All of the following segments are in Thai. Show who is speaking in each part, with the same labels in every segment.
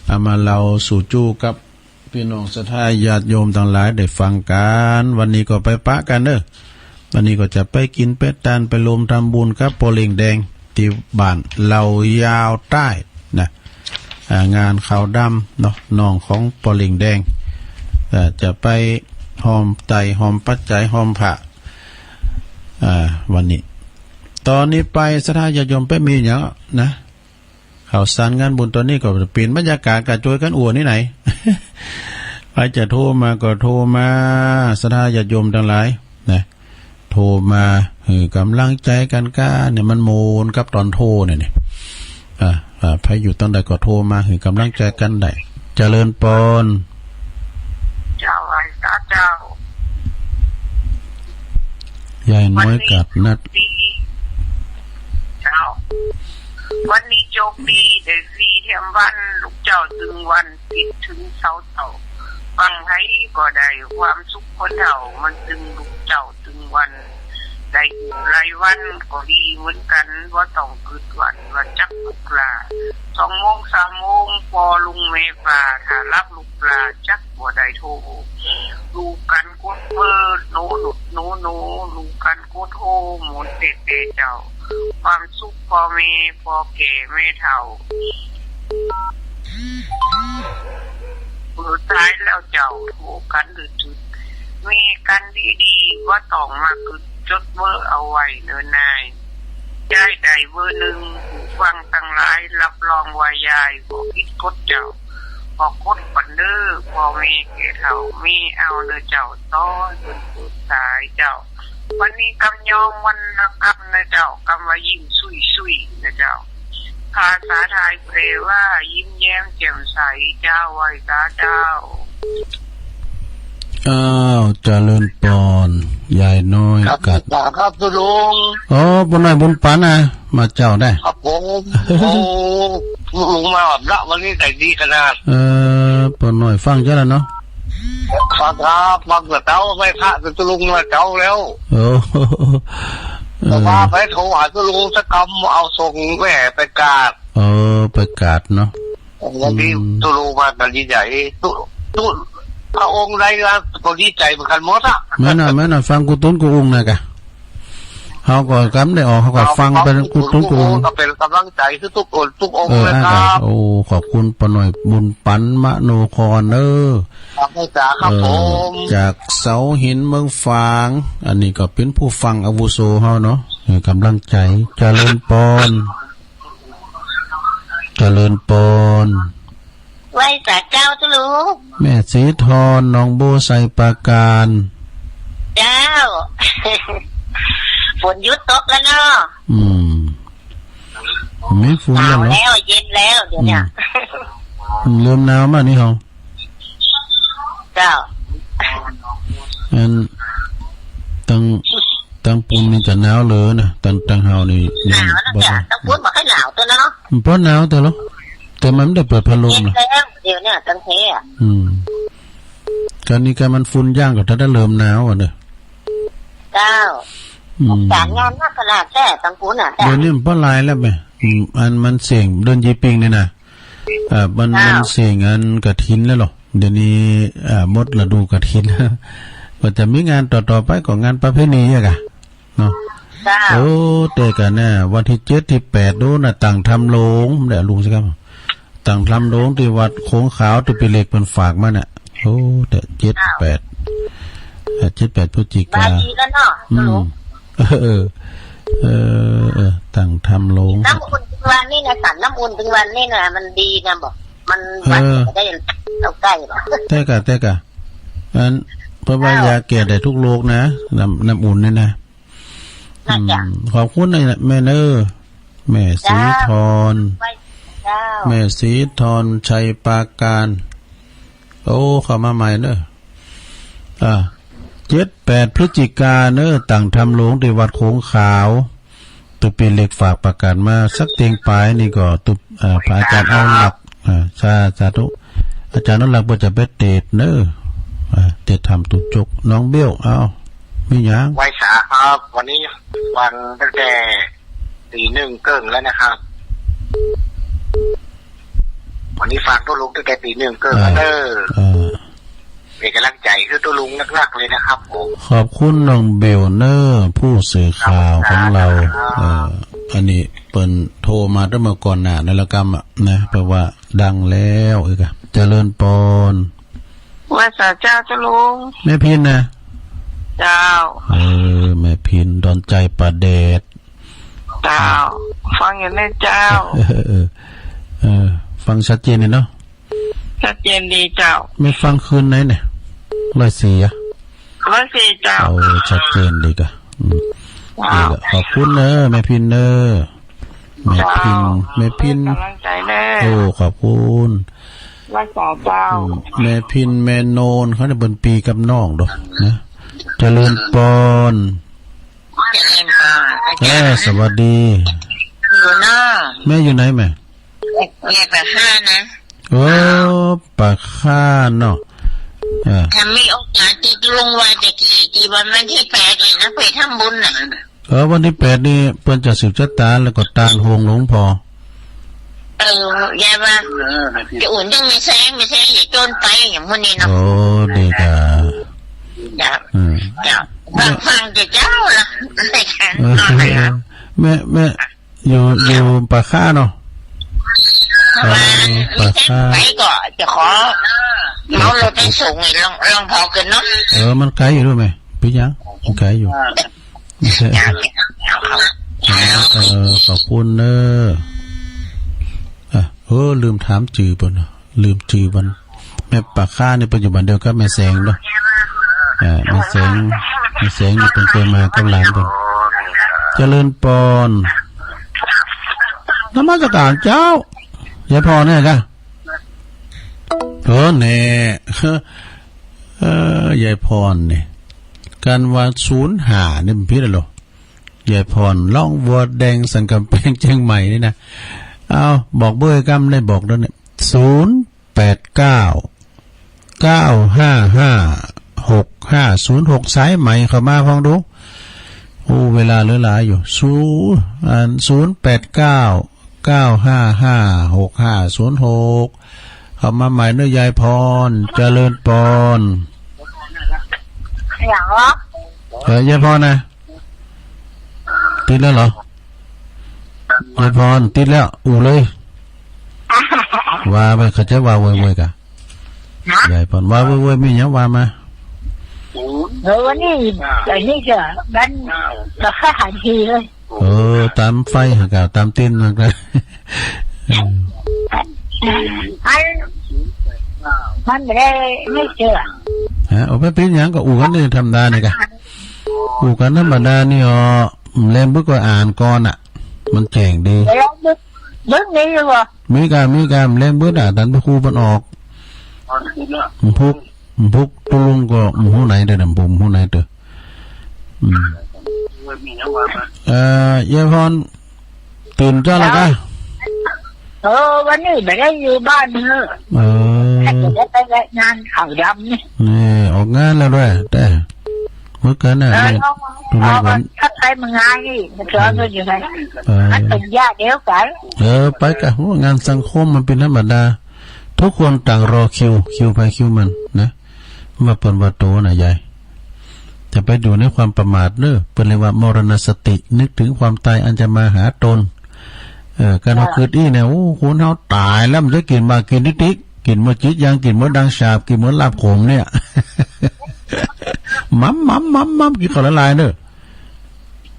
Speaker 1: เอามาเราสู่จู้กับพี่น้องศรัทธาญาติโยมทั้งหลายได้ฟังกันวันนี้ก็ไปปะกันเด้อวันนี้ก็จะไปกินเป็ดตานไปรวมทำบุญกับโปลิงแดงที่บ้านเหล่ายาวใต้นะงานขาวดำเนาะน้องของโปลิงแดงจะไปหอมไตหอมปัจจัยหอมผ้าวันนี้ตอนนี้ไปศรัทธาญาติโยมไปมีอย่างนะข่าวสารงานบุญตอนนี้ก็เปลี่ยนบรรยากาศกระโจยกันอั่วนี่ไหน ไปจะโทรมาก็โทรมาศรัทธาญาติโยมทั้งหลายนะโทรมากำลังใจกันก้าเนี่ยมันโมนกับตอนโทรเนี่ยใครอยู่ตอนใดก็โทรมากำลังใจกันได้เจริญปน
Speaker 2: เจ้าไอ้ตาเจ้าย
Speaker 1: ายน้อยกับนัด
Speaker 2: เจ้าวันนี้โชคดีได้สีเทียมวันลูกเจ้าถึงวันคิดถึงเสาเต่าฟังให้ก็ได้ความสุขคนเฒ่ามันถึงลูกเจ้าถึงวันได้รายวันก็ดีเหมือนกันว่าต้องกึดวันว่าจักลูกปลา2 โมง 3 โมงพอลุงเมปลาถ้ารับลูกปลาจักบ่ได้โทรดูกันกดเบอร์โนดูกันกดโทรหมุนเตะเจ้าความสุขพอแม่พอแก่ไม่เฒ่าสุดท้ายแล้วเจ้าโทรกันหรือจุดมีกันดีๆว่าต้องมาคือจดเบอร์เอาไว้เนิ่นนายยายใดเบอร์1ผู้ฟังทั้งหลายรับรองว่ายายบ่ผิดกฎเจ้าพอกดปันเด้อพอแม่แก่เฒ่ามีเอาเด้อเจ้าต้อจนสุดท้ายเจ้าวันนี้กำยองวันละกำนะเจ้ากำว่ายิ้มซุยๆนะเจ้าภาษาไทยแปลว่ายิ้มแย้มแจ่มใสเจ้าไว้ตาเจ้า
Speaker 1: เจริญปอนยายน้อยกัด
Speaker 3: ครับตุลุง
Speaker 1: บุญน้อยบุญปันนะมาเจ้าได้
Speaker 3: ครับผมลุงมาแบบละวันนี้แต่ดีขนาด
Speaker 1: ปอนน้อยฟังเจ้าแล้วเนาะ
Speaker 3: ฟังครับฟังกับเจ้าไม่พระตุลุงมาเจ้าแล้วแต่ว่าไปโทรหาตุลุงสักคำเอาส่งแม่ไปกาด
Speaker 1: ไปกาดเนาะ
Speaker 3: วันนี้ตุลุงมากันดีใหญ่ตุพระองค์ได้ละก็ดีใจเหมือนกันหมดอ่ะ
Speaker 1: แม่น่ะฟังกูตุ้นกูองค์นะกะเขาก็กำได้ออกเขาก็ฟังเป็นกูตุ้นกูองค์
Speaker 3: ก็เป็นกำลังใจคือทุกองค์เลยครับ
Speaker 1: ขอบคุณปหน่อยบุญปันมโนคร
Speaker 3: ครับผม
Speaker 1: จากเสาหินเมืองฝางอันนี้ก็เป็นผู้ฟังอาวุโสเฮาเนาะกำลังใจเจริญปน
Speaker 2: ไว้จากเจ้าตุลุง
Speaker 1: แม่สีทรน้องโบใส่ปราการ
Speaker 2: เจ้า ฝนหยุดตกแล้วเนาะ
Speaker 1: ไม่ฝนแล้ว
Speaker 2: เย็นแล้วเดี๋ยวเนี่ย
Speaker 1: เริ่มหนาวมากนี่เขา
Speaker 2: เจ้า
Speaker 1: ตั้งปุ่นนี่จะหนาวเลยนะตั้งเฮานี่
Speaker 2: หนาวนะจ้ะตั้งปุ่นบอกให้หนาวตัวเนาะ
Speaker 1: เพราะหนาวแต่ละแต่มันไม่ได้เปิดพัดลมนะ
Speaker 2: เดี๋ยวเนี่ยตั้งเทอ่ะ
Speaker 1: การนี้การมันฝุ่นย่างกับถ้าได้เริ่มหนาวอ่ะเด้อ
Speaker 2: เจ้าการงานนักขนาดแท้ตั้งปุ่นอ่ะ
Speaker 1: เดี๋ยวนี้มันเพราะลายแล้วไปมันเสี่ยงเดินยีปิงเนี่ยนะมันเสี่ยงอันกระถินแล้วหรอเดี๋ยวนี้มดฤดูกระถินก็จะมีงานต่อไปของงานประเพณีอ่ะกะเนาะแต่กันแน่วันที่7ที่8ดูน่ะต่างทำโรงเดี๋ยวลุงสิครับต่างทำโรงที่วัดโค้งขาวที่เป็นเหล็กเป็นฝากมาเนี่ยแต่7-8พฤศจิกาต่างทำโรง
Speaker 2: น้ำอุ่นถึงวันนี้นะสันน้ำอุ่นถึงวันนี้นะมันดีนะบอกมันวัดได้เอาใกล้หรอ
Speaker 1: แต่กะอันเพราะว่ายาแก้ได้ทุกโรคนะน้ำอุ่นนี่นะขอบคุณนะแม่เนอแม่สีทรแม่สีทรชัยปราการเข้ามาใหม่เนอะ7-8พฤศจิกาเนอะต่างทำโรงที่วัดโค้งขาวตุปีเล็กฝากประกาศมาสักเตียงปลายนี่ก็พระอาจารย์เอาหลักสาธุอาจารย์นั่นหลักว่าจะไปเตะเนอะเตะทำตุจกน้องเบี้ยวมีอย่าง
Speaker 3: ไว้สาครับวันนี้วันตั้งแต่ตี 1เกินแล้วนะครับวันนี้ ที่ฟังตัวลุงตั้งแต่ปีหนึ่งก็เป็นกำลังใจคือตัวลุงนักๆเลยนะครับผม
Speaker 1: ขอบคุณน้องเบลเนอร์ผู้สื่อข่าวของเราอันนี้เปิ้นโทรมาตั้งเมื่อก่อนหน้าในละกรรมนะแปลว่าดังแล้วอีกอะเจริญปอน
Speaker 2: ว่าสาเจ้าจะลุง
Speaker 1: แม่พินนะ
Speaker 2: เจ้า
Speaker 1: แม่พินดอนใจประเดช
Speaker 2: เจ้าฟังอย่างนี้เจ้า
Speaker 1: ฟังชัดเจนเลยเนาะ
Speaker 2: ชัดเจนดีเจ้า
Speaker 1: ไม่ฟังคืนไหนเนี่ย104อะ
Speaker 2: 104เจ้า
Speaker 1: ชัดเจนดีกะขอบคุณเนอะแม่พินเนอะแม่พิน
Speaker 2: กำลังใจเนอะ
Speaker 1: ขอบคุณ
Speaker 2: รักษาเจ้า
Speaker 1: แม่พินแม่โนนเขาได้บนปีกับน้องดอกนะเจริญปอนสวัสดี
Speaker 2: อยู่เนาะ
Speaker 1: แม่อยู่ไหนแม่
Speaker 2: ปากข้านะ
Speaker 1: ปากข้าเนาะ
Speaker 2: ถ้ามีโอกาสที่ลุงว่าจะกี่วันที่8เลยนะไปทำบุญน่ะ
Speaker 1: วันที่8นี่เปิ้นจะสืบชะตาแล้วก็ตาลโฮงหลวงพ่
Speaker 2: อยายว่าจะอุ่นยังไม่แซงอย่าจนไปอย่างพวกนี้เนาะ
Speaker 1: ดีกะ
Speaker 2: ฟังจะเจ้าล่ะ
Speaker 1: แม่อยู่ปากข้าเนาะ
Speaker 2: ปากข้าไปก็จะขอเมารถไปส่งลองพอกันเนาะ
Speaker 1: มันไกลอยู่ด้วยไหมพี่ยังมันไกลอยู่ขอบคุณเนอะลืมถามจื่อป่ะเนาะลืมจื่อมันแม่ปากข้าในปัจจุบันเดียวกับแม่แสงเนาะแม่แสงนี่เป็นเคยมากับหลานเพิ่นเจริญปอนนมัสการเจ้ายายพรเนี่ยค่ะแน่ยายพรเนี่ยการว่า05นี่มันพิษอะไรหรอยายพรล่องวัวแดงสันกำแพงเชียงใหม่นี่นะเอาบอกเบอร์กำได้บอกแล้วเนี่ย089-955-6506สายใหม่เข้ามาฟังดูเวลาเหลือหลายอยู่089-955-6506เข้ามาใหม่เนื้อยายพรเจริญปอน
Speaker 2: อย่างวะ
Speaker 1: ยายพรนะติดแล้วเหรอยายพรติดแล้วเลยว่าไปเขาจะว่าเว้ยกะยายพรว่าเว้ยมีหยังว่ามา
Speaker 2: วันนี้อย่างนี้จะบ้านราคาหันทีเลย
Speaker 1: ตามไฟหากตามตีนมันก็
Speaker 2: มันไม่ได้ไม่เชื่อ
Speaker 1: เอาไปเป็นอย่างก็อู่กันนี่ธรรมดาเนี่ยกะอู่กันธรรมดานี่เล่มบึกก็อ่านก่อนอ่ะมันแจ้งดี
Speaker 2: บึกนี้หรือเปล่า
Speaker 1: มีการเล่มบึกดันไปคู่มันออกพุกตุลุงก็หูไหนเด้อน้ำผมหูไหนเด้อยายพรตื่นเจ้าแล้วกะ
Speaker 2: วันนี้ไม่ได้อยู่บ้านเนอะจะไปงานข่าวดำนี่
Speaker 1: ออกงานแล้วด้วยแต่เมื่อกันน่ะ
Speaker 2: ทุกวันถ้าใครมางานนี่มันจะเอาอยู่ไหนมันเป็นญาติเดียวกัน
Speaker 1: ไปกันงานสังคมมันเป็นธรรมดาทุกคนต่างรอคิวไปคิวมันนะมาเปิดวัดโตนะยายจะไปดูในความประมาทเนอะเป็นเลยว่ามรณสตินึกถึงความตายอันจะมาหาตนการเอาเกิดเนี่ยคุณเขาตายแล้วมันจะกินมากินนิดกินเมื่อจิตยังกินเมื่อดังฉาบกินเมื่อลาบขมเนี่ยมัมกินข้าวละลายเนอะ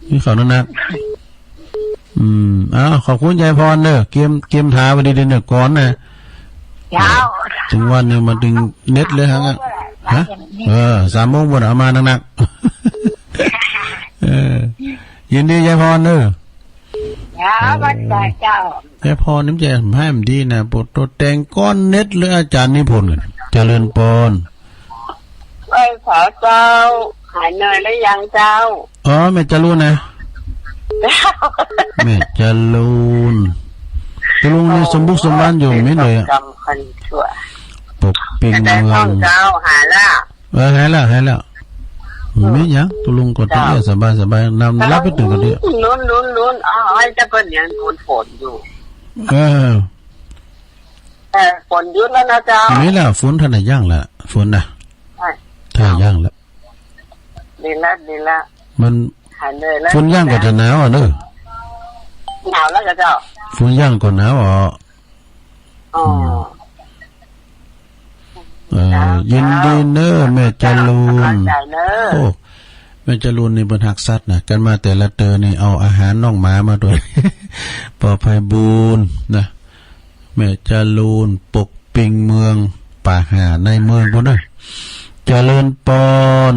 Speaker 1: กินข้าวนักขอบคุณยายพรเนอะเกมท้าไปดีเนอะก่อนนะถึงวันนี้มาถึงเน็ตเลยฮะ3 โมงบนเอามาหนักยินดียายพรเนอะยายพรน้ำใจให้มันดีนะปวดตัวแตงก้อนเน็ตหรืออาจารย์นิพนธ์เจริญปอน
Speaker 2: ขอเจ้าหายเหนื่อยแล้วยังเจ้า
Speaker 1: แม่จะรู้นะแม่จะรู้นี่สมบุกสมบันอยู่ไม่เลยปกปิงเมือง
Speaker 2: เจ้าหาย
Speaker 1: แล้วไม่ยังตุลุงก็ต้องสบายนำรับไปถึงกันดิ
Speaker 2: ลุ้นจะเป็นอย่างโดนฝนอยู่ ฝนหยุดแล้วนะเจ้า
Speaker 1: ไม่ละฝนท่านน่ะย่างละฝนน่ะถ้าย่างละ
Speaker 2: ดีละ
Speaker 1: มัน
Speaker 2: หายเลยแล้ว
Speaker 1: ฝนย่างก็จะหนาวอ่ะเนอะ
Speaker 2: หนาวแล้วเจ้า
Speaker 1: ฝนย่างก็หนาวอ่ะยินดีเนอะแม่จรูนโอ้แม่จรูนนี่บนหักสัตว์นะกันมาแต่ละเตอนี่เอาอาหารน้องหมามาด้วย ปอภัยบูญนะแม่จรูนปกปิงเมืองป่าหาในเมืองพุ่นนะเจริญปอน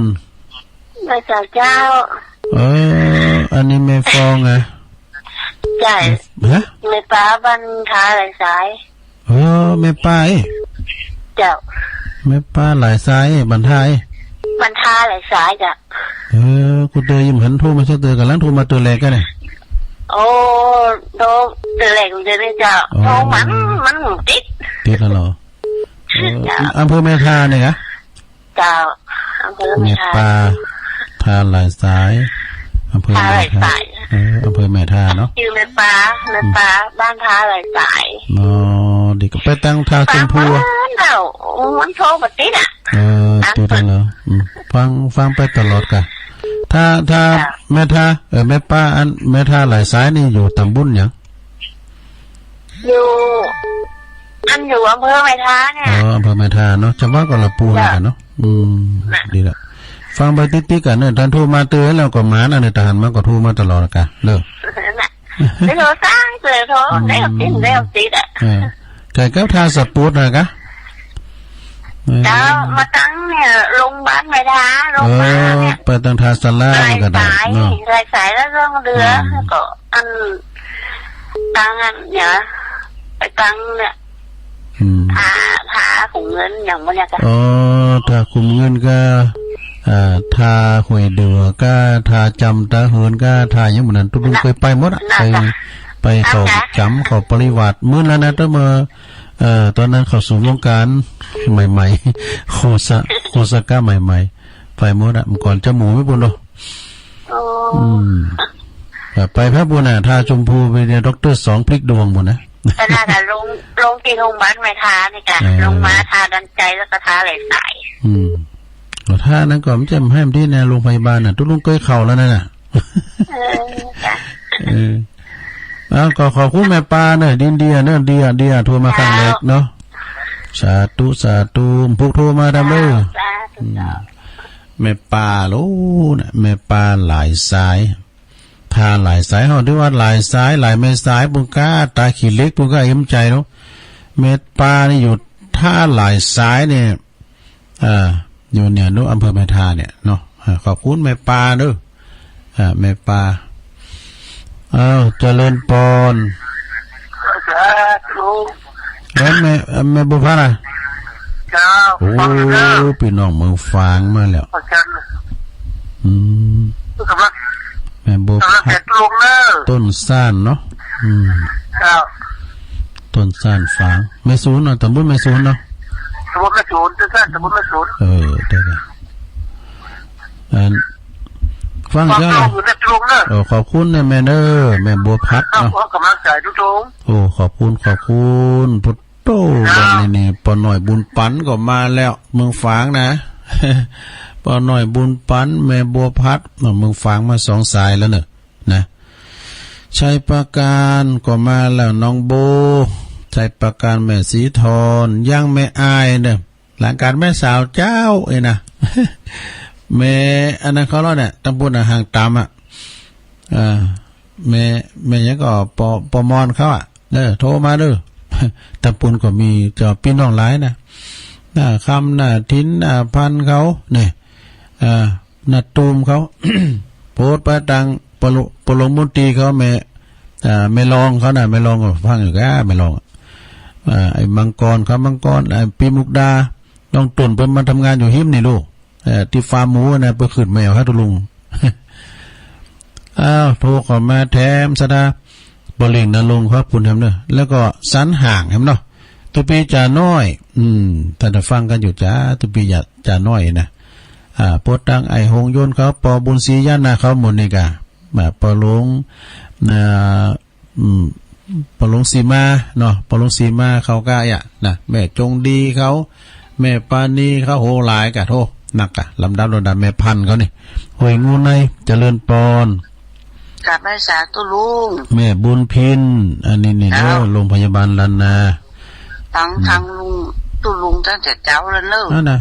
Speaker 2: แม่เจ้า
Speaker 1: อันนี้แม่ฟองอ่ะ
Speaker 2: ใช่ฮะแม่ป้าบรรทาหลายสาย
Speaker 1: แม่ป้า
Speaker 2: เจ้า
Speaker 1: แม่ป้าหลายสายบรรทาย
Speaker 2: บรรทาหลายสายจ้ะ
Speaker 1: กูเตยยิ้มหันโทรมาเชื่อเตยกันแล้วโทรมาตัวแรกกันเนี่ย
Speaker 2: โอ้โทรตัวแรกกูจะได้เจ้าโทรมันติด
Speaker 1: แล้วเหรออำเภอแม่ทาเนี่ยนะ
Speaker 2: เจ้าอำเภอแม่
Speaker 1: ทาทาหลายสายอำเภอแม่ทาอำเภอแม่ทาเนาะ
Speaker 2: ชื่อแม่ป้าบ้านทาหลายสาย
Speaker 1: ดีก็ไปตั้งทาชมพู
Speaker 2: มันโทรมาติดอ่ะ
Speaker 1: ติดแล้วฟังไปตลอดกันถ้าแม่ทาแม่ป้าอันแม่ทาหลายสายนี่อยู่ตำบลหยัง
Speaker 2: อยู่อำเภอแม่ทาเนี่ย
Speaker 1: อำเภอแม่ทาเนาะจังหวัดกาฬปูนกันเนาะดีละฟังไปติ๊กๆกันเนี่ยท่านโทรมาเตือนแล้วก็มาอันนี้ทหารมันก็โทรมาตลอดกันเลิก
Speaker 2: ได้โทรสร้างเลยโทรได้ติดอ่ะ
Speaker 1: ไก่ก้าวทาสปูดนะกะ
Speaker 2: เจ้ามาตั้งเนี่ยโรงพยาบาลไม่ทาโรงพยาบาลเนี่ย
Speaker 1: ไปตั้งทาสลาก็ได้เนาะ
Speaker 2: รายสายแล้วเรื่องเรือก็อันตั้งอันเนี่ยไปตั้งเนี่ยทาขุมเงินอย่างมันเนี่ยกัน
Speaker 1: ทาขุมเงินก็ทาหวยเดือก็ทาจำตาเหินก็ทาอย่างเหมือนนั้นทุกคนเคยไปหมดไปเขาจำเขาปริวัติมื้อแล้วนะตั้งมาตอนนั้นเข้าสู่วงการใหม่ๆโคสก้าใหม่ๆไปหมดอ่ะก่อนจะหมูไม่บุญหรอกไปพระบุญทาชมพูไปเรียนด็อกเตอร์2พลิกดวงหมดนะ
Speaker 2: ขนาดลงที่โรงพยาบาลไม่ทานี่ค่ะลงมาทาดันใจแล้วก็ทาไหลสาย
Speaker 1: ถ้านั้นก่อนจะให้มันที่ในโรงพยาบาลน่ะทุกลุงเคยเข่าแล้วนั่นน่ะก็ขอบคุณแม่ปลาเนี่ยดินเดียเนี่ยเดียโทรมาครั้งแรกเนาะสาธุพวกโทรมาดำเลยแม่ปลาโลนะแม่ปลาหลายสายทาหลายสายเฮาด้วยว่าหลายสายหลายแม่สายปุก้าตาขี้เล็กปุก้าเอ็มใจเนาะแม่ปลานี่อยู่ท่าหลายสายเนี่ยอยู่เนี่ยนู้อำเภอแม่ทาเนี่ยเนาะขอบคุณแม่ปลาเด้อแม่ปลาเจริญปอนแล้วแม่บุพาน่ะโอ้พี่น้องเมืองฟางมาแล้วแม่บุพาต้นซ่านเนาะต้นซ่านฟางแม่ศูนย์เนาะตำบลแม่ศูนย์เนาะ
Speaker 2: ตำบลแม่ศูนย์ตำบลแม่ศูนย์
Speaker 1: ได้ฟังเจ้าขอบคุณแม่เนอร์แม่บัวพัดเนาะ
Speaker 2: กำลังใจทุกทง
Speaker 1: ขอบคุณพุทโธวันนี้ปอหน่อยบุญปันก็มาแล้วเมืองฝางนะปอหน่อยบุญปันแม่บัวพัดเมืองฝางมา2สายแล้วเนอะนะชัยประการก็มาแล้วน้องโบชัยประการแม่สีทอนย่างแม่อายเนี่ยหลังการแม่สาวเจ้านะแม่อันนั้นเขาแล้วเนี่ยตำบลห่างตามแม่ยังก็ปมอนเขาโทรมาเด้อตำบลก็มีเจ้าพี่น้องหลายนะคำหน้าทิ้นพันเขาเนี่ยหน้าตูมเขา โพสต์ไปตังปลงมนตรีเขาไม่ลองเขาน่ะไม่ลองก็ฟังอยู่แก่ไม่ลองไอ้มังกรเขามังกรไอ้ปีมุกดาต้องตุนไปมาทำงานอยู่หิมนี่ลูกที่ฟาร์มหมูนะไปขึ้นแมวให้ตุลุงโทรขอมาแถมสดาบริงนลงครับคุณทำเนอะแล้วก็สันห่างเห็นเนาะตุปีจ่าน้อยท่านฟังกันอยู่จ้าตุปีจ่าน้อยนะโพดตังไอหงโยนเขาปอบุญศรีย่านนาเขาหมดนี่กะปอลง ปลงสีมาเนาะปลงสีมาเขาก็นะแม่จงดีเขาแม่ปานีเขาโหหลายกะโทหนักกะลำดับแม่พันเขานี่หวยงูในเจริญปอน
Speaker 2: กับแม่สาตุลุง
Speaker 1: แม่บุญพินอันนี้นี่เด้อโรงพยาบาลลานนา
Speaker 2: ทางลุงตุลุงตั้งแต่เจ้าแล้วเนอะ
Speaker 1: นั่นนะ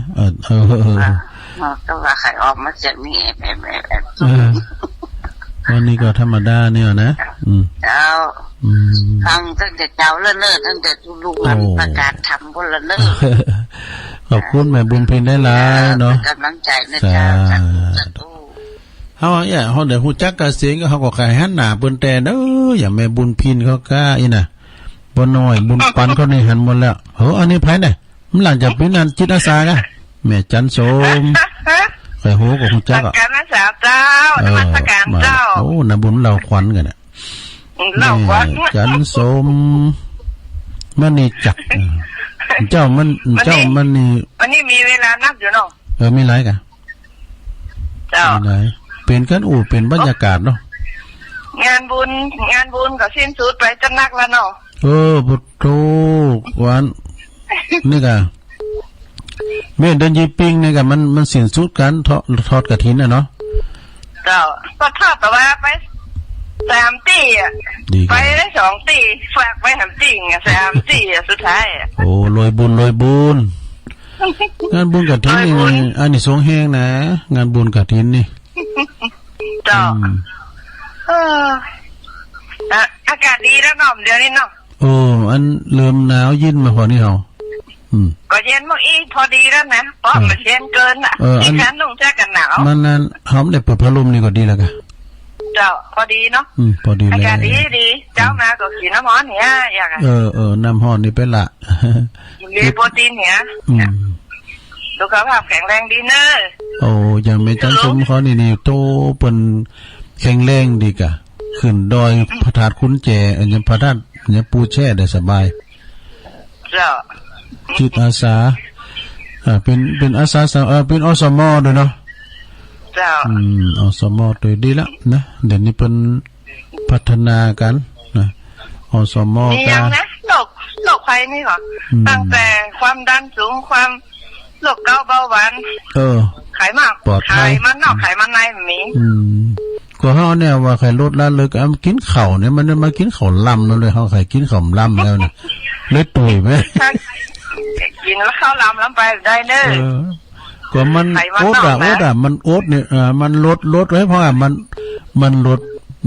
Speaker 2: ก็ว่าใครออกมาจากนี่
Speaker 1: วันนี้ก็ธรรมดาเนี่ยนะ
Speaker 2: เจ้าฟังตั้งแต่เจ้าแล้วเนอะตั้งแต่ตุลุงประกาศทำบนแล้วเนอะ
Speaker 1: ขอบคุณแม่บุญพินได้หลายเนาะ
Speaker 2: กำลังใจนะเจ้า
Speaker 1: เฮาเฮาได้ฮู้จักกะเสียงก็เฮาก็ขายหันหน้าเปิ้นแต่เด้ออย่างแม่บุญพินเขาก้าอีน่ะบ่น้อยบุญปันเขานี่หันหมดแล้วอันนี้ไผเนี่ยมันหลังจากเป็นงานจิตอาสากะแม่จันโสมใครโหก็ฮู้จักอ่ะ
Speaker 2: การรักษาเจ้านมัสการเจ้า
Speaker 1: โอ้น่ะบุญเราขวัญกันน่ะ
Speaker 2: เราขวัญ
Speaker 1: จันโสมมันนี่จักเจ้ามันนี่
Speaker 2: วันนี้มีเวลานับอยู่เนาะ
Speaker 1: มีหลายกะ
Speaker 2: เจ้า
Speaker 1: เป็นกันเป็นบรรยากาศเนาะ
Speaker 2: งานบุญก็สิ้นสุดไปจะนักแล้วเนาะ
Speaker 1: พุทโธวันนี่กะเมื่อเดินยีปิงนี่กะมันสิ้นสุดกันทอดกฐินน่ะเนาะ
Speaker 2: เจ้าก็ทอดแต่ว่าไป3 ตีอ่ะไปได้2 ตีฝากไป3 ตีอ่ะ3 ตีอ่ะสุดท้าย
Speaker 1: โอ้รวยบุญงานบุญกฐินนี่อันนี้สงแห้งนะงานบุญกฐินนี่
Speaker 2: เจ้าอากาศดีแล้วเนาะเดี๋ยวนี้เนาะ
Speaker 1: อันเริ่มหนาวยินมาพอนี่เฮา
Speaker 2: ก็เย็นเมื่อกี้พอดีแล้วนะเพราะมันเย็นเกินอ่ะที่ฉันต้องแจ้กันหนาว
Speaker 1: มันนั้นหอมได้เปิดพัดลมนี่ก็ดีแล้วกะ
Speaker 2: เจ้าพอดีเนาะ
Speaker 1: พอดีเลย
Speaker 2: อากาศดีเจ้ามาก็กินน้ำร้อนเนี่ยอย่าง
Speaker 1: น้ำร้อนนี่เป็นละ
Speaker 2: มีโปรตีนเนี่ยสุขภาพแข็งแรงดีเนอะ
Speaker 1: อย่างไม่จันสมเขานี่โตเป็นแข็งแรงดีกะขึ้นดอยพระธาตุคุ้นแจอันยังพระธาตุยังปูแช่ได้สบาย
Speaker 2: เจ้า
Speaker 1: จิตอาสาเป็นอาสาเป็นอสมด้วยเนาะ
Speaker 2: เจ้า
Speaker 1: อสมตัวดีละนะเดี๋ยวนี้เป็นพัฒนากันนะอสม
Speaker 2: กันนะโรคภัยนี่หรอตั้งแต่ความดันสูงความโรคเกาต์เบาหวานไขมันไขมันนอกไขมันในมี
Speaker 1: ก็เฮาเนี่ยว่าไข่ลดละเลยก็กินข้าวเนี่ยมันมากินข้าวลำแล้วเลยเฮาไข่กินข้าวลำแล้วเนี่ยเลยตุยมั้ย
Speaker 2: กินแล้วข้าวลำไปได้เด้อ
Speaker 1: ก็มันโอ๊ตมันโอ๊ตเนี่ยมันลดไว้เพราะว่ามันลด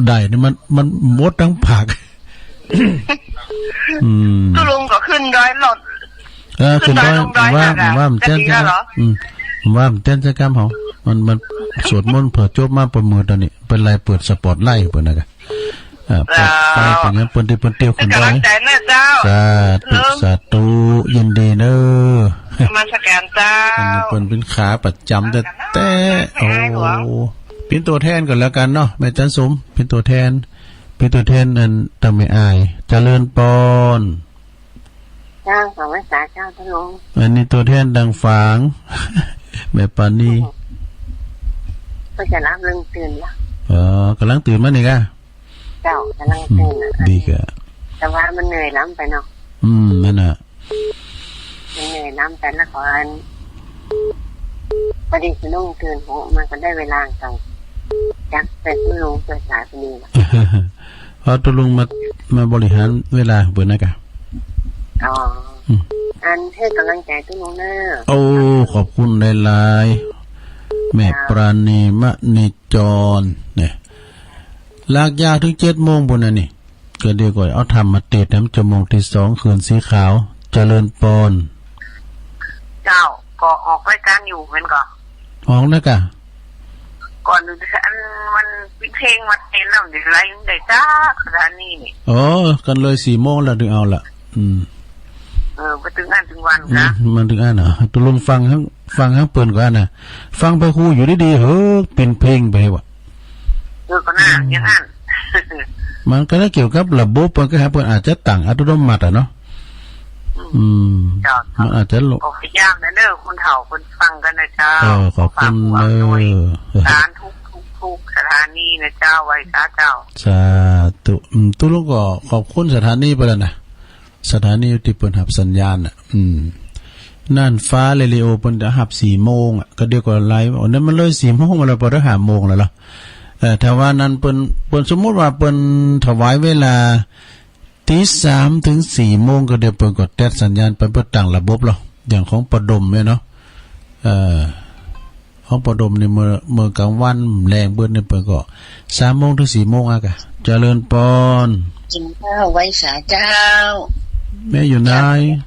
Speaker 1: ได้เนี่ยมันหมดทั้งผัก
Speaker 2: ตุลุงก็ขึ้นดอยลด
Speaker 1: ขึ้นดอยว่ามันเต้นจะว่ามันเต้นจะกรรมเฮามันสวดมนต์เผื่อจบมาประมือตอนนี้เป็นไรเปิดสปอตไลท์เพิ่นน่ะกะเปิดไฟเป็นงั้นเปิ้นเตี้ยวขึ้นได้สาธุยินดีเด้อ
Speaker 2: มาสการเจ้า
Speaker 1: เปิ้นเป็นขาประจำแต่เป็นตัวแทนก่อนแล้วกันเนาะแม่จันสมเป็นตัวแทนอันตะไม่อายเจริญปอน
Speaker 2: เจ้าขอพรรษาเจ้าท่านลุง
Speaker 1: อันนี้ตัวแทนดังฝางแม่ปานี
Speaker 2: ก็จะรับเรื่องตื่นแล้ว
Speaker 1: กำลังตื่นมั้ยนี่กะ
Speaker 2: เจ้ากำลังตื่น
Speaker 1: ดีกะ
Speaker 2: แต่ว่ามันเหนื่อยล้ำไปเนาะ
Speaker 1: นั่นน่ะ
Speaker 2: มันเหนื่อยล้ำไปแล้วขออันพอดีคุณลุงตื่นโหมันก็ได้เวลาจังจักเป็นคุณลุงเกิดสายพอดี
Speaker 1: พอตัวลุงมาบริหารเวลาเปิดนะกะ
Speaker 2: อันให้กำลังใจทุกลุงเน
Speaker 1: อะขอบคุณหลายๆแม่ปราณีมณีจรเนี่ยลากยาวถึง7 โมงบนน่ะนี่ก็เดี๋ยวก่อนเอาทำมาเตะน้ำจมงที่2คืนสีขาวเจริญปอน
Speaker 2: เจ้าก็ออกรายการอยู่เหมือนก่อน
Speaker 1: ออกแล้วกะ
Speaker 2: ก่อนอันมันเพลงมันเต้นแล้วเดี๋ยวไรได้จ้าขนาดนี้นี่
Speaker 1: กันเลย4 โมงแล้วถึงเอาละ
Speaker 2: ไปถึงงานถึงวันนะ
Speaker 1: มันถึงอันตุลุงฟังทั้งเปิ่นก็อันน่ะฟังไปครูอยู่ดีๆเป็นเพลงไปว่ะ
Speaker 2: ก็น่าอย่างนั้น
Speaker 1: มันก็เกี่ยวกับระบบเพิ่นก็เพิ่นอาจจะตั้งอัตโนมัติเนาะมันอาจจะ
Speaker 2: ออกยากนะเด้อคนเฒ่าคนฟังกันนะเจ้า
Speaker 1: ขอบคุณ
Speaker 2: สารทุก ทุกสถานีนะเจ้าไว้สาเจ้า
Speaker 1: สาธุตุลุงก็ขอบคุณสถานีไปแล้วนะสถานีที่เปิดหับสัญญาณอ่ะน่านฟ้าเรดิโอเปิดหับ4 โมงอ่ะก็เดียวก็ไลฟ์นั้นมันเลย4 โมงมาแล้วพอได้5 โมงแล้วล่ะแต่ว่านั้นเปิ้นสมมุติว่าเปิ้นถวายเวลาตี 3 ถึง 4 โมงก็เดี๋ยวเปิ้นก็แตะสัญญาณไปเปิดตั้งระบบหรออย่างของประดมเนี่ยเนาะของประดมในเมื่อกลางวันแรงเบิ้นเนี่ยเปิ้นก็3 โมงถึง 4 โมงอ่ะกะเจริญพร
Speaker 2: กินข้าวไว้สาเจ้า
Speaker 1: แม่อยู่ไหน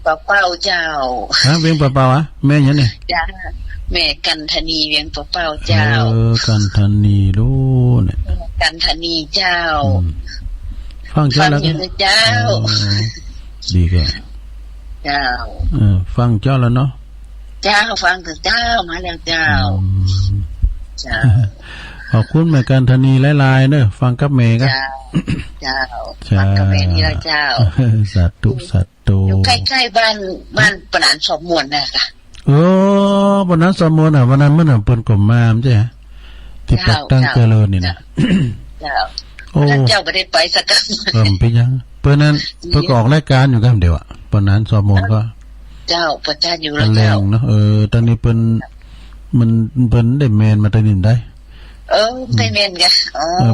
Speaker 2: เป้าเจ้า
Speaker 1: ฮะเวียงเป้าอ่ะแม่ยังไง
Speaker 2: จ้าแม่กันธนีเวียงเป้าเจ้า
Speaker 1: กันธนีรู้เนี่ย
Speaker 2: กันธนีเจ้า
Speaker 1: ฟังเจ้าแล้ว
Speaker 2: เจ้า
Speaker 1: ดีแก
Speaker 2: เจ้า
Speaker 1: ฟังเจ้าแล้วเนาะ
Speaker 2: เจ้าฟังถึงเจ้ามาแล้วเจ้า
Speaker 1: ขอบคุณแม่กันธนีหลายๆเนอะฟังกับแม่กัน
Speaker 2: เจ้าฟังกับแม่นี่แล้วเจ้า
Speaker 1: สัตตุ
Speaker 2: อยู่ใกล้ๆบ้านปนานสมมวนน่ะค่ะ
Speaker 1: ปนานสมมวนอ่ะวันนั้นเมื่อน่ะเปิ้นก็มาใช่ฮะที่ปักตั้งเจริญนี่นะ
Speaker 2: เจ้าโอ้เจ้าบ่ได้ไปสักครั้ง
Speaker 1: เป็นยังเปิ้นนั้นเพิ่นก็ออกรายการอยู่กันเดียวอ่ะปนานสมมวนก็
Speaker 2: เจ้าประจานอยู่แล้วเจ้า
Speaker 1: เนาะตอนนี้เปิ้นได้แมนมาตอนนี้ได้
Speaker 2: ได้แมนกะ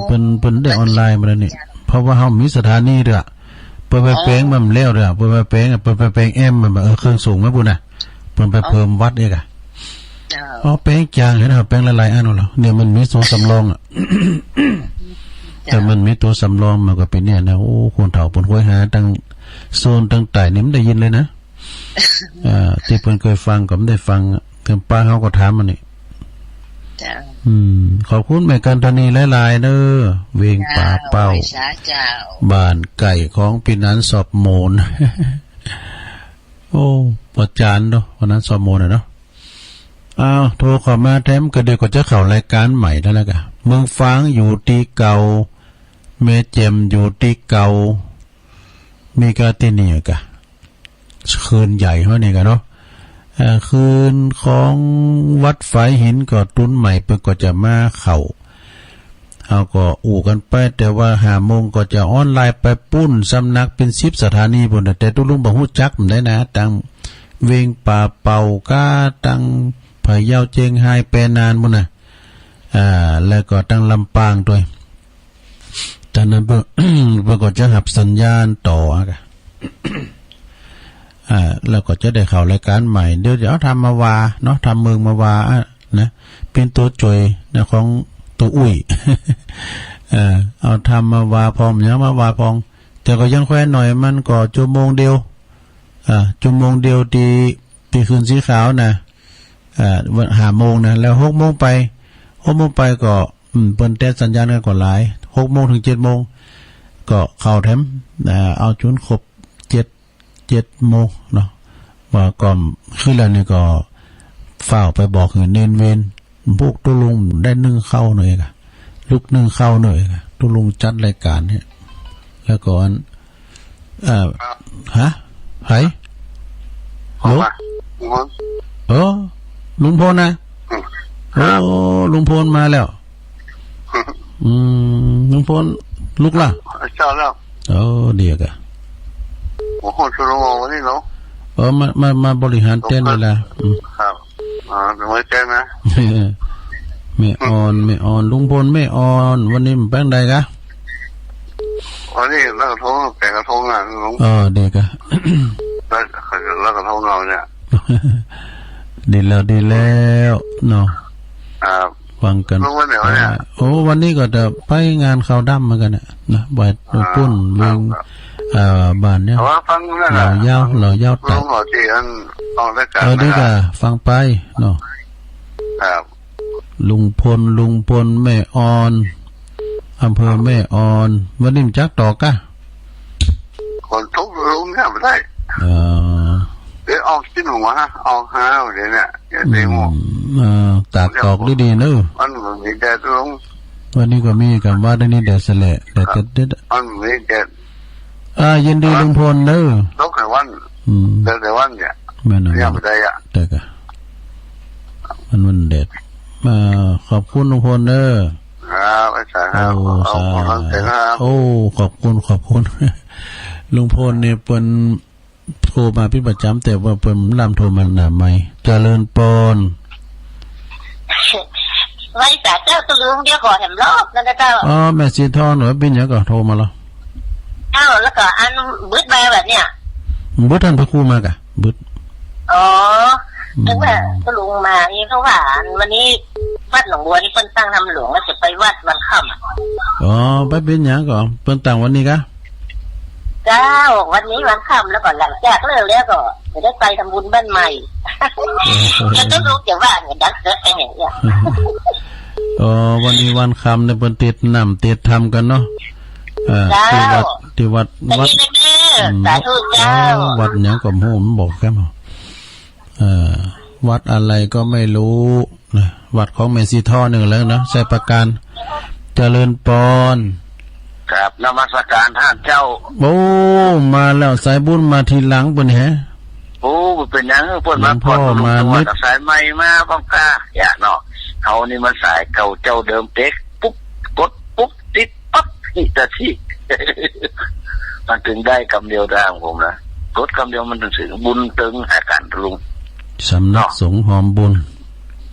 Speaker 1: เปิ้นได้ออนไลน์มาแล้วนี่เพราะว่าเฮามีสถานีด้วยเปิ้นไปแปลงมันแล้วด้วยเปิ้นไปแปลงแอมมันเครื่องสูงมั้ยพุ่นน่ะเปิ้นไปเพิ่มวัดเองอ่ะแปลงจางเห็นแปลงหลายๆอันแล้วเนี่ยมันมีตัวสำรองอ่ะแต่มันมีตัวสำรองมันก็เป็นเนี่ยนะโอ้คนเฒ่าเปิ้นค่อยหาตั้งโซนตั้งใต้นี่มันได้ยินเลยนะที่เพิ่นเคยฟังก็ไม่ได้ฟังถึงป้าเขาก็ถามมันนี่ขอบคุณแม่กันธนีหลายๆเด้อเวงป่าเป้าบ้านไก่ของปีนั้นสอบโมนโอ้ประจานเนาะวันนั้นสอบโมนเนาะโทรเข้ามาแถมก็เดี๋ยวก็จะเข้ารายการใหม่แล้วกันเมืองฟางอยู่ที่เก่าแม่เจมอยู่ที่เก่ามีกาติเนียกะคืนใหญ่เท่านี้กันเนาะคืนของวัดฝายหินก็ตุ้นใหม่เปิดก็จะมาเข้าเอาก็อู่กันไปแต่ว่า5 โมงก็จะออนไลน์ไปปุ้นสำนักเป็น10 สถานีพุ่นแต่ตุลุงบ่ฮู้จักมันได้นะตั้งเวงป่าเป่ากาตั้งพะเยาเจียงไฮ้แปนานพุ่นน่ะแล้วก็ตั้งลำปางด้วยจากนั้นเพิ่นก็จะหับสัญญาณต่ออ่ะแล้วก็จะได้เข้ารายการใหม่เดี๋ยวทำมาวาเนาะทำเมืองมาวานะเป็นตัวจอยนะของตัวอุ้ยเอาทำมาวาพร้อมยังมาวาพองแต่ก็ยังแคว้นหน่อยมันก็ชั่วโมงเดียวชั่วโมงเดียวที่คืนสีขาวนะวัน5 โมงนะแล้ว6 โมงไปก็เปิ้นแตะสัญญาณกันก่อนหลาย6 โมงถึง 7 โมงก็เข้าแถมเอาจนครบ7 โมงเนาะว่าก่อนขึ้นแล้วนี่ก็ฝ้าไปบอกเน้นเวนพวกตุลุงได้นึ่งเข้าหน่อยกะลุกนึ่งเข้าหน่อยกะตุลุงจัดรายการเนี่ยแล้วก่อนไหลุงพลนะลุงพลมาแล้วลุงพลลุกล่ะ
Speaker 3: เจ้าแล้ว
Speaker 1: เดียกะ
Speaker 3: โอ้โหชุลมุนวันนี้เนาะ
Speaker 1: มาบริหารเต้นเลยล่ะ
Speaker 3: ครับเป็นไว้เต้นนะ
Speaker 1: ไม่อ่อนลุงพลไม่อ่อนวันนี้มันแป้งใดกะ
Speaker 3: วันนี้แล้วกระทงแปลงกระทงอ่ะลุง
Speaker 1: เด็กอะ
Speaker 3: แล้วกระทงเราเนี่ย
Speaker 1: ดีแล้วเนาะฟังกันวันนี้ก็จะไปงานข้าวดำเหมือนกันนะบ่ายปุ้นเมืองบ้านเนี่ยเรายาวตัดดีกะฟังไปเนาะลุงพลแม่อ่อนอำเภอแม่อ่อนวันนี้จักต่อกะ
Speaker 3: คนทุกลุงเนี่ยไม่ได้ออกชิ้นหัวออกห้าวเดี๋ยวเนี่ยอย่าเตะหม
Speaker 1: กตัดตอกดีๆเนอะ
Speaker 3: มันมีแดดลุง
Speaker 1: วันนี้ก็มีกันว่าได้นี่แดดแหละแดด
Speaker 3: มันมีแดด
Speaker 1: ยินดีลุงพลเนอะ
Speaker 3: ตกแต่วันแต่วันเนี่ย
Speaker 1: เนี่ย
Speaker 3: ไม่ได้อ่ะ
Speaker 1: แต่ก็มันแดดขอบคุณลุงพลเนอะ
Speaker 3: เอาฟังแต่ครับ
Speaker 1: โอ้ขอบคุณ ลุงพลเนี่ยเปิ้นโทรมาพี่ประจำแต่ว่าเปิ้นลำโทรมาหนาไม่เจริญปน
Speaker 4: ไว้แต่เจ้าตะลุงเดี๋ยวขอแถมรอบนั่นนะเจ้า
Speaker 1: อ๋อแม่สีทองหนูบินยังก็โทรมาแล้ว
Speaker 4: เอ้าแล้วก็อันบึดมาแบบเนี้ย
Speaker 1: บึดท่านพระครูมากะบึด
Speaker 4: อ๋อนึกว่าตะลุงมานี่เขาว่าวันนี้วัดหนองบัวที่เพิ่นตั้งทำหลวงแล้วจะไปวัดวันค่ำ
Speaker 1: อ๋อไปบินยังก็เปิ้นต่างวันนี้กะ
Speaker 4: เจ้าวันนี้วันค่ำแล้วก็หลังจากเลิกแล้วก็จะได้ไปทำบุญบ้านใหม่แล้วตะลุงจะว่าเนี่ยดักเกิดไปเนี่ย
Speaker 1: อ๋อวันนี้วันคำในเปิ้นติดน้ำติดทำกันเนาะที่วัด
Speaker 4: สาธุเจ้า
Speaker 1: วัดหยังก็โหมบอกแค่มาวัดอะไรก็ไม่รู้นะวัดของแม่สีทอหนึ่งแล้วนะใช้ประการเจริญปน
Speaker 3: ครับนมัสการท่านเจ้า
Speaker 1: โอ้มาแล้วสายบุญมาทีหลังปุ่นแฮะ
Speaker 3: โอ้เป็นยังเพิ่นมาพ่อมาจากสายใหม่มาบ้างกาอย่าเนาะเขานี่มันสายเก่าเจ้าเดิมเต็กปุ๊บกดปุ๊บติดปั๊บนี่แต่ที่ มันถึงได้คำเดียวได้ของผมนะกดคำเดียวมันถึงบุญตึงอาการลุง
Speaker 1: สำนักสงฆ์หอมบุญ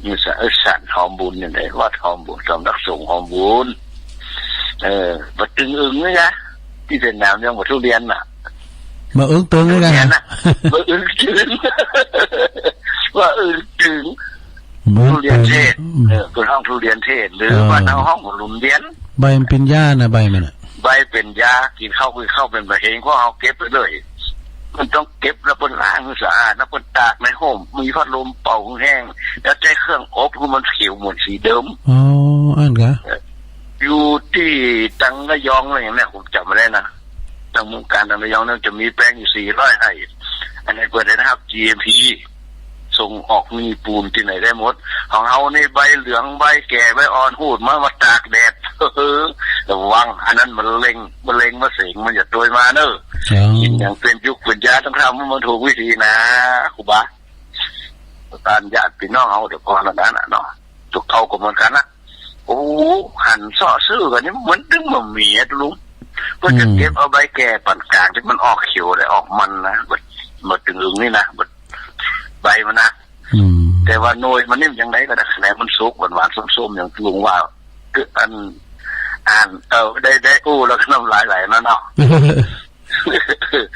Speaker 3: นี่สันหอมบุญอย่างไรวัดหอมบุญสำนักสงฆ์หอมบุญบัดตึงอึ้งเลยนะที่เป็นน้ำยังบัดทุเรียนน่ะ
Speaker 1: มาอึ้งตึงเลยกัน
Speaker 3: นะมาอึ้งตึงว่าอึ้งตึงทุเรียนเทศเป็นห้องทุเรียนเทศหรือว่าเอาห้องหลุมเรียน
Speaker 1: ใบมันเป็นหญ้านะใบมันอ่ะ
Speaker 3: ใบเป็นยากินเข้าคือเข้าเป็นบะเฮงก็เอาเก็บไปเลยมันต้องเก็บแล้วเป็นล้างสะอาดแล้วเป็นตากในห้องมีพัดลมเป่าแห้งแล้วใช้เครื่องอบคือมันเขียวหมดสีเดิม
Speaker 1: อ๋ออันกะ
Speaker 3: อยู่ที่ตังระยองอะไรอย่างเนี้ยผมจำไม่ได้นะตังเมืองการตังระยองเนี่ยจะมีแป้งอยู่400ไร่อันนี้เปิดได้นะครับ GMP ส่งออกมีปูนที่ไหนได้หมดของเอาในใบเหลืองใบแก่ใบอ่อนหูดมาตากแดดระวังอันนั้นมันเล็งมาเสงมันจะตัวมาเนอะกินอย่างเป็นยุคเป็นยาต้องทำมันถูกวิธีนะครูบาการญาติพี่น้องเอาเดี๋ยวก่อนแล้วนะเนาะถูกเท่ากับเหมือนกันนะโอ้หันซ่อซื้อกันนี่เหมือนตึ้งมันมีอะลุงเพื่อจะเก็บเอาใบแก่ปั่นกลางที่มันออกเขียวเลยออกมันนะมันถึงอึ่งนี่นะใบมันนะแต่ว่าโนยมันนิ่มยังไงก็ได้แหนมันสุกหวานส้มๆอย่างลุงว่าคืออ่านได้อู้แล้วก็น้ำลายไหลนะเนาะ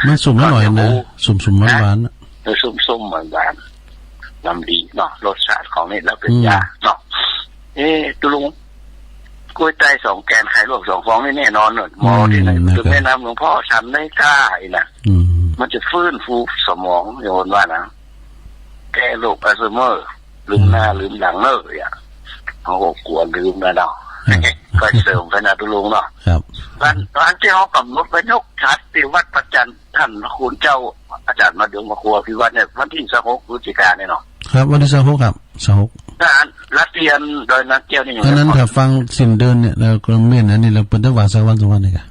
Speaker 1: มันสุ่มอร่อยนะสุ่มหวาน
Speaker 3: ส้มหวานน้ำดีเนาะรสชาติของนี่แล้วเป็นยาเนาะตุลุงกล้วยไต2 แกนไข่ลวก2 ฟองนี่แน่นอนเนอะมอที่ไหนคือแม่น้ำหลวงพ่อฉันได้กล้าไอ้นะมันจะฟื้นฟูสมองโยนว่านะแก้โรคอัลไซเมอร์ลืมหน้าลืมหลังเนอะอย่างเขากลัวลืมนะเนาะก็เสริมไปนะตุลุงเนาะ
Speaker 1: ครับ
Speaker 3: ร้านที่เขากำหนดไปยกชัดที่วัดประจันท่านคุณเจ้าอาจารย์มาเดืองมาครัวพิวัตรเนี่ยวันที่26 พฤศจิกายนเนี่ยเนาะ
Speaker 1: ครับวันที่26ครับ26
Speaker 3: รัฐเรียนโดยนักเกี่ยวนี่
Speaker 1: อันนั้นถ้าฟังสิ้นเดือนเนี่ยเราก็เม่นอันนี้เราเปิดได้ว่าสักวัน2 วันนี่ค่ะ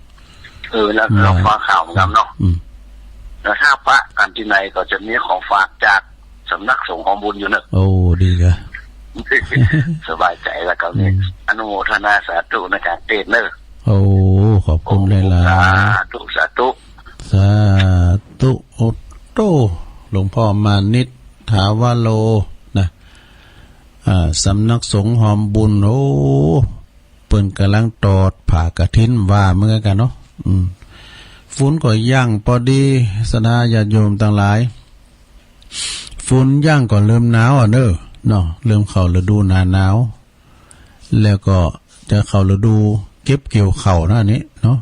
Speaker 3: แล้วเราฟังข่าวกันเนาะแล้วถ้าพระกันที่ไหนก็จะมีของฝากจากสำนักสงฆ์หอมบุญอยู่เนอะ
Speaker 1: โอ้ดีค่ะ
Speaker 3: สบายใจแล้วก็นี่อนุโมทนาสาธุในการเทศเนอะ
Speaker 1: โอ้ขอบคุณเลยล่ะ
Speaker 3: สาธุ
Speaker 1: สาธุโอโตหลวงพ่อมานิดถาวโลนะสำนักสงฆ์หอมบุญโอ้เปิ้นกำลังตอดผ่ากฐินว่าเหมือนกันเนาะฝนก็ย่างพอดีสนาญาติโยมต่างหลายฝนย่างก่อนเริ่มหนาวเด้อเนาะเริ่มเข้าฤดูหนาวแล้วก็จะเข้าฤดูเก็บเกี่ยวข้าวนะนี้เนาะ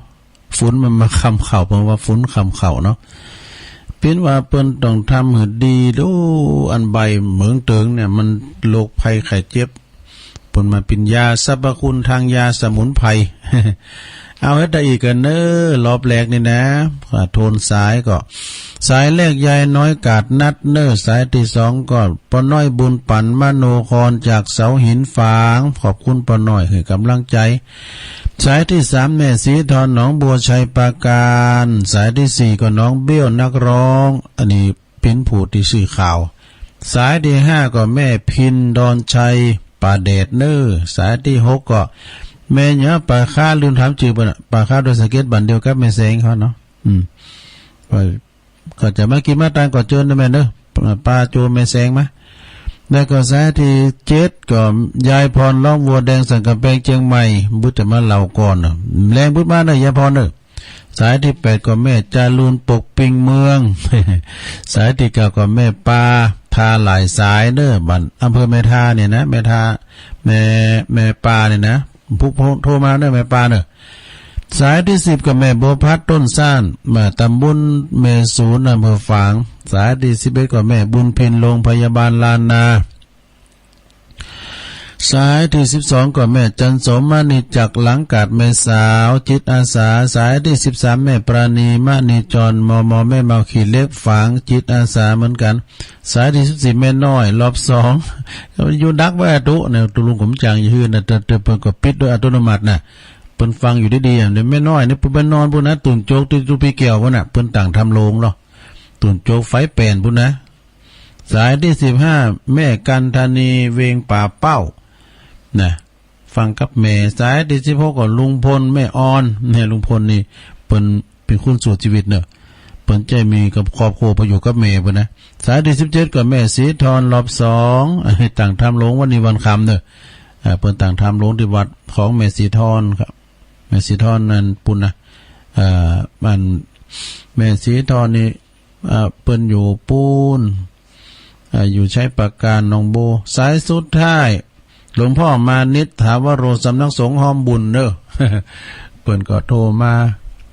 Speaker 1: ฝนมันมาค้ำข้าวเพราะว่าฝนค้ำข้าวเนาะเป็นว่าเปิ้นต้องทำให้ดีดูอันใบเหมืองเติงเนี่ยมันโรคภัยไข้เจ็บเปิ้นมาเป็นยาสรรพคุณทางยาสมุนไพร เอาให้ได้อีกกันเน้อรอบแรกนี่นะโทนสายก็สายแรกยายน้อยกาดนัดเน้อสายที่2ก็ปอน้อยบุญปั่นมโนครจากเสาหินฝางขอบคุณปอน้อยให้กำลังใจสายที่3แม่สีทอนหนองบัวชัยปราการสายที่4ก็น้องเบี้ยวนักร้องอันนี้เป็นผู้ที่สื่อข่าวสายที่5ก็แม่พินดอนชัยป่าเดชเน้อสายที่6ก็ แม่เนาะป่าค่าลืมถามจื่อป่ะน่ะป่าค่าโดยสเก็ตบันเดียวกับแม่แสงเขาเนาะก็จะมากินมาตางก่อเจิญนะแม่เด้อป้าโจแม่แสงมาแล้วก็สายที่7ก็ยายพรล้อมวัวแดงสังกำแพงเชียงใหม่บุตรมาเหล่าก่อนน่ะแรงบุตรมาได้ยายพรเด้อสายที่8ก็แม่จารูนปกปิงเมือง สายที่9ก็แม่ปาทาหลายสายเด้อบ้านอำเภอแม่ทาเนี่ยนะแม่ทาแม่ปาเนี่ยนะผู้โทรมาเด้อแม่ปาเด้อสายที่10ก็แม่บัวพัดต้นซ่านมาตำบลแม่ศูนย์อำเภอฝางสายที่11ก็แม่บุญเพ็ญโรงพยาบาลลานนาสายที่12ก็แม่จันสมมานิจักหลังกาดแม่สาวจิตอาสาสายที่13แม่ปราณีมานิจรมแม่เมาขีดเล็กฝางจิตอาสาเหมือนกันสายที่14แม่น้อยรอบ2อยู่ดักไว้ตุเนี่ยตุลุงผมจางอยู่น่ะเติบเพิ่นก็ปิดด้วยอัตโนมัติน่ะเพิ่นฟังอยู่ดีๆเดี๋ยวแม่น้อยนี่เพิ่นไปนอนพุ่นนะตุ่นโจกตุปีแก้วพุ่นน่ะเพิ่นต่างทำโรงเนาะตุ่นโจกไฟแป่นพุ่นนะสายที่15แม่กันธานีเวงป่าเป้านะฟังกับแม่สายที่16ก็ลุงพลแม่ออนเนี่ยลุงพลนี่เพิ่นเป็นคุณสู่ชีวิตเนาะเพิ่นใจมีกับครอบครัวไปอยู่กับแม่พุ่นนะสายที่17ก็แม่สีทรรอบ2ต่างทำโรงวันนี้วันค่ำเนาะเพิ่นต่างทำโรงที่วัดของแม่สีทรครับแม่สีทรนั่นปุ่นนะมันแม่สีทรนี่เพิ่นอยู่ปูนอยู่ใช้ปากการหนองโบสายสุดท้ายหลวงพ่อมานิดถามว่าโรสำนักสงฆ์หอมบุญเด้อ เพิ่นก็โทรมา